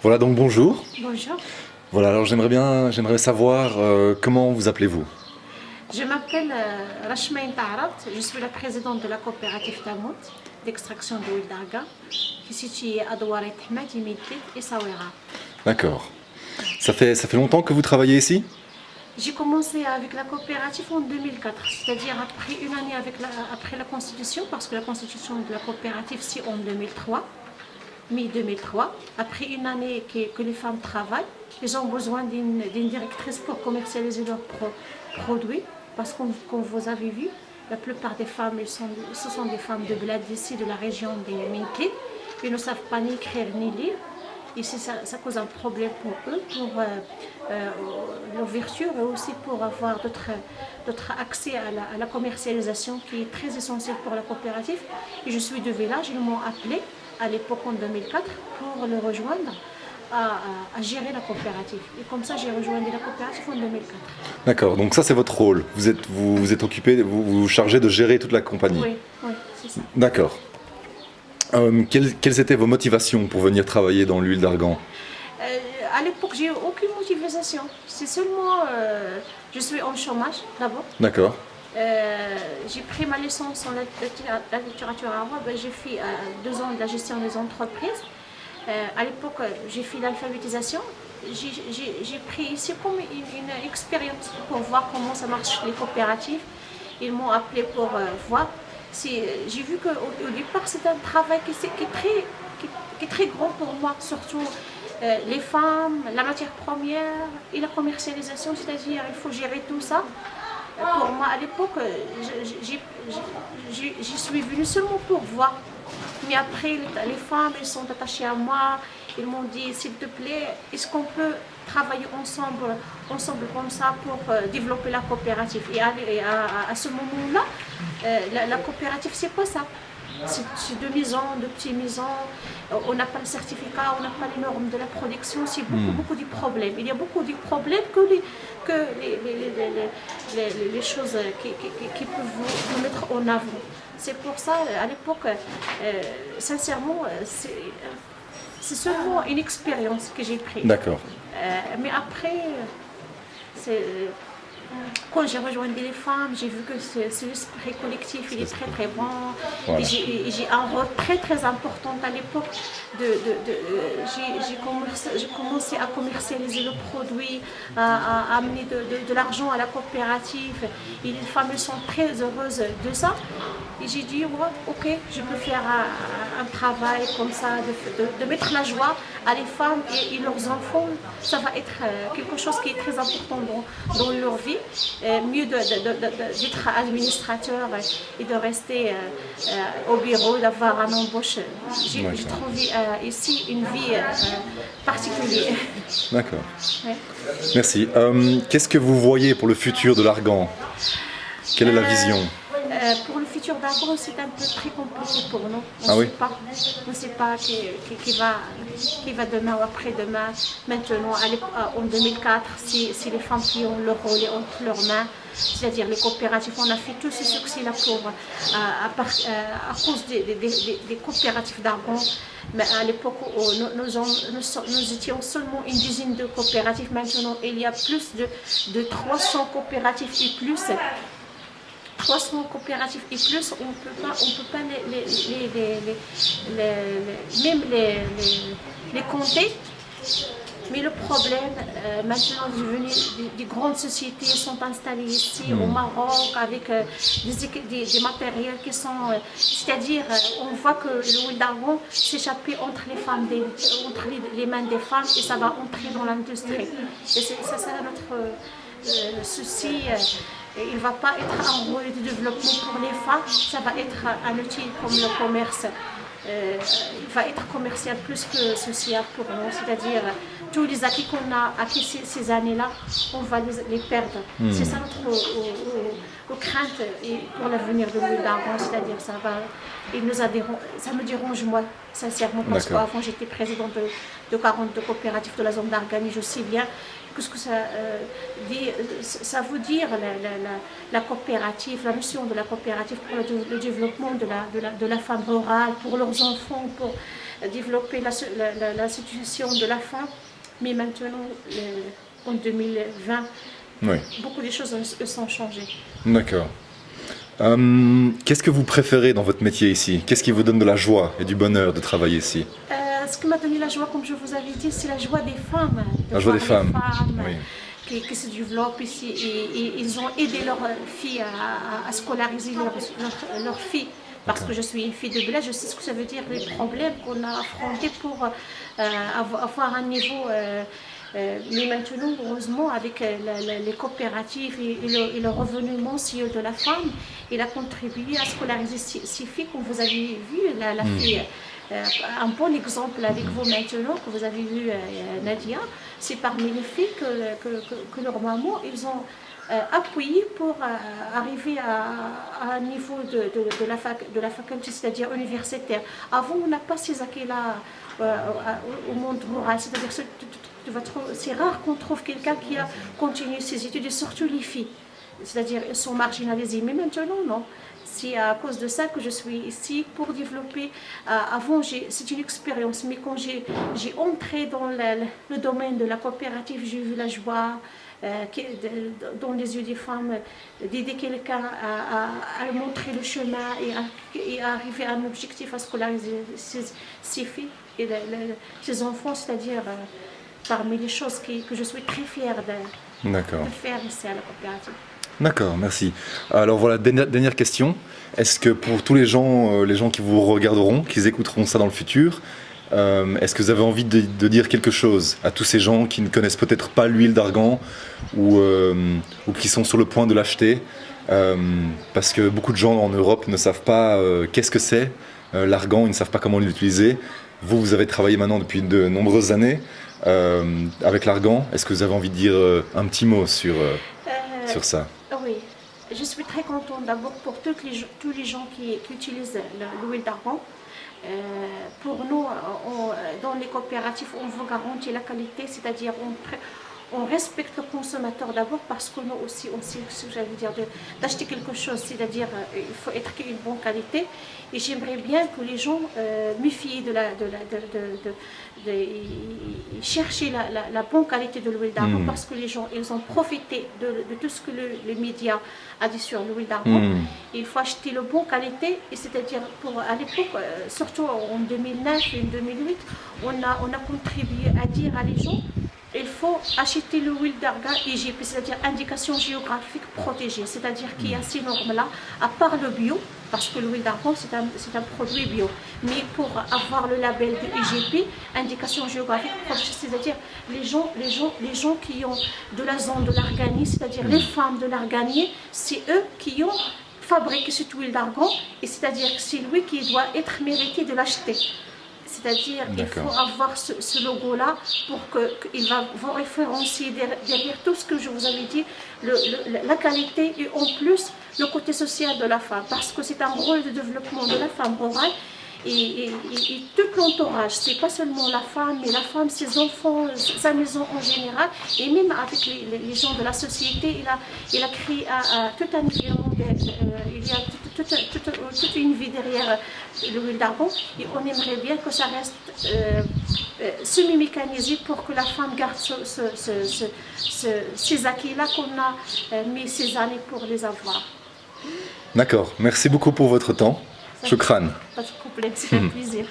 Voilà, donc bonjour. Bonjour, Voilà, alors j'aimerais savoir comment vous appelez-vous? je m'appelle Rachmaïn Taharat, je suis la présidente de la coopérative Tamout d'extraction de l'huile d'argan qui est située à Douaret, Hmadi, Midlit et Sawera. D'accord. Ça fait longtemps que vous travaillez ici? J'ai commencé avec la coopérative en 2004, c'est-à-dire après une année après la constitution, parce que la constitution de la coopérative c'est en 2003, mi-2003. Après une année que les femmes travaillent, ils ont besoin d'une directrice pour commercialiser leurs produits, parce que comme vous avez vu, la plupart des femmes, ce sont des femmes de Bled d'ici, de la région des Minkli. Ils ne savent pas ni écrire ni lire. Et ça cause un problème pour eux, pour l'ouverture et aussi pour avoir d'autres accès à la commercialisation qui est très essentielle pour la coopérative. Et je suis de village, ils m'ont appelé à l'époque en 2004 pour le rejoindre à gérer la coopérative. Et comme ça, j'ai rejoint la coopérative en 2004. D'accord, donc ça c'est votre rôle. Vous êtes occupé, vous vous chargez de gérer toute la compagnie. Oui, oui, c'est ça. D'accord. Quelles étaient vos motivations pour venir travailler dans l'huile d'argan? À l'époque, j'ai eu aucune motivation. C'est seulement, je suis en chômage d'abord. D'accord. J'ai pris ma licence en la littérature arabe. J'ai fait 2 ans de la gestion des entreprises. À l'époque, j'ai fait l'alphabétisation. J'ai pris ici comme une expérience pour voir comment ça marche les coopératives. Ils m'ont appelé pour voir. J'ai vu qu'au départ, c'est un travail qui est très grand pour moi, surtout les femmes, la matière première et la commercialisation, c'est-à-dire il faut gérer tout ça. Pour moi, à l'époque, j'y suis venue seulement pour voir. Mais après, les femmes, elles sont attachées à moi. Ils m'ont dit, s'il te plaît, est-ce qu'on peut travailler ensemble comme ça pour développer la coopérative. Et à ce moment-là, la coopérative, c'est pas ça. C'est de maisons, de petites maisons, on n'a pas le certificat, on n'a pas les normes de la production, c'est beaucoup de problèmes. Il y a beaucoup de problèmes que les choses qui peuvent vous mettre en avant. C'est pour ça, à l'époque, sincèrement, c'est seulement une expérience que j'ai prise. D'accord. Mais après, quand j'ai rejoint les femmes, j'ai vu que ce l'esprit collectif, il est très très bon. Voilà. Et j'ai un rôle très très important à l'époque. J'ai commencé à commercialiser le produit, à amener de l'argent à la coopérative. Et les femmes elles sont très heureuses de ça. Et j'ai dit, ouais, ok, je peux faire un travail comme ça, de mettre la joie à les femmes et leurs enfants. Ça va être quelque chose qui est très important dans leur vie. Mieux d'être administrateur et de rester au bureau, d'avoir un embauche. J'ai trouvé ici une vie particulière. D'accord. Ouais. Merci. Qu'est-ce que vous voyez pour le futur de l'argan? Quelle est la vision? Pour le futur d'Argan, c'est un peu très compliqué pour nous. Ah oui? On ne sait pas qui va demain ou après-demain. Maintenant, en 2004, c'est les femmes qui ont le rôle entre leurs mains, c'est-à-dire les coopératives. On a fait tout ce succès-là à cause des coopératives d'Argan. Mais à l'époque, nous étions seulement une dizaine de coopératives. Maintenant, il y a plus de 300 coopératives et plus. 300 coopératives et plus, on peut pas même les compter. Mais le problème, maintenant, des grandes sociétés sont installées ici au Maroc avec des matériels qui sont... c'est-à-dire, on voit que l'huile d'argan s'échappe entre entre les mains des femmes et ça va entrer dans l'industrie. Et c'est notre souci. Il ne va pas être un rôle de développement pour les femmes, ça va être un outil comme le commerce. Il va être commercial plus que social pour nous, c'est-à-dire tous les acquis qu'on a acquis ces années-là, on va les perdre. C'est ça notre crainte pour l'avenir de l'huile d'argan, c'est-à-dire ça me dérange moi, sincèrement, parce qu'avant j'étais présidente de 42 coopératives de la zone d'Argani, je sais bien qu'est-ce que ça veut dire la coopérative, la notion de la coopérative pour le développement de la femme rurale, pour leurs enfants, développé la situation de la femme. Mais maintenant, en 2020, Oui, beaucoup de choses sont changées. d'accord. Qu'est-ce que vous préférez dans votre métier ici? Qu'est-ce qui vous donne de la joie et du bonheur de travailler ici? Ce qui m'a donné la joie, comme je vous avais dit, c'est la joie des femmes. La joie des voir les femmes, oui. qui se développent ici. Et ils ont aidé leurs filles à scolariser leurs filles. Parce que je suis une fille de village, je sais ce que ça veut dire, les problèmes qu'on a affrontés pour avoir un niveau. Mais maintenant, heureusement, avec les coopératives et le revenu mensuel de la femme, il a contribué à scolariser ces filles, comme vous avez vu, la fille. Un bon exemple avec vous maintenant, que vous avez vu Nadia, c'est parmi les filles que leur maman, ils ont appuyé pour arriver à un niveau de la faculté, c'est-à-dire universitaire. Avant, on n'a pas ces acquis-là au monde rural, c'est-à-dire c'est rare qu'on trouve quelqu'un qui a continué ses études, et surtout les filles. C'est-à-dire elles sont marginalisées. Mais maintenant, non. C'est à cause de ça que je suis ici pour développer. Avant, c'est une expérience, mais quand j'ai entré dans le domaine de la coopérative, j'ai vu la joie dans les yeux des femmes d'aider quelqu'un à montrer le chemin et à arriver à un objectif, à scolariser ses filles et ses enfants, c'est-à-dire parmi les choses que je suis très fière de faire ici à la coopérative. D'accord, merci. Alors voilà, dernière question. Est-ce que pour tous les gens qui vous regarderont, qui écouteront ça dans le futur, est-ce que vous avez envie de dire quelque chose à tous ces gens qui ne connaissent peut-être pas l'huile d'argan ou qui sont sur le point de l'acheter parce que beaucoup de gens en Europe ne savent pas qu'est-ce que c'est l'argan, ils ne savent pas comment l'utiliser. Vous avez travaillé maintenant depuis de nombreuses années avec l'argan. Est-ce que vous avez envie de dire un petit mot sur ça? Oui, je suis très contente d'abord pour tous les gens qui utilisent l'huile d'argan. Pour nous, dans les coopératives, on vous garantit la qualité, c'est-à-dire on respecte le consommateur d'abord parce que nous aussi, on sait ce que j'allais dire, d'acheter quelque chose, c'est-à-dire il faut être une bonne qualité. Et j'aimerais bien que les gens méfient chercher la bonne qualité de l'huile d'argan parce que les gens, ils ont profité de tout ce que les médias a dit sur l'huile d'argan. Il faut acheter la bonne qualité, et c'est-à-dire à l'époque, surtout en 2009 et 2008, on a contribué à dire à les gens il faut acheter l'huile d'argan IGP, c'est-à-dire indication géographique protégée, c'est-à-dire qu'il y a ces normes-là, à part le bio, parce que l'huile d'argan c'est un produit bio. Mais pour avoir le label de IGP, indication géographique protégée, c'est-à-dire les gens qui ont de la zone de l'Arganie, c'est-à-dire les femmes de l'Arganie, c'est eux qui ont fabriqué cette huile d'argan, et c'est-à-dire que c'est lui qui doit être mérité de l'acheter. C'est-à-dire qu'il faut avoir ce logo-là pour qu'il va vous référencier derrière tout ce que je vous avais dit, la qualité et en plus le côté social de la femme. Parce que c'est un rôle de développement de la femme rurale et tout l'entourage. C'est pas seulement la femme, mais la femme, ses enfants, sa maison en général. Et même avec les gens de la société, il a créé tout un environnement. Il y a toute une vie derrière l'huile d'argan et on aimerait bien que ça reste semi-mécanisé pour que la femme garde ces acquis-là qu'on a mis ces années pour les avoir. D'accord, merci beaucoup pour votre temps. Shukran. Pas de problème, c'est un plaisir.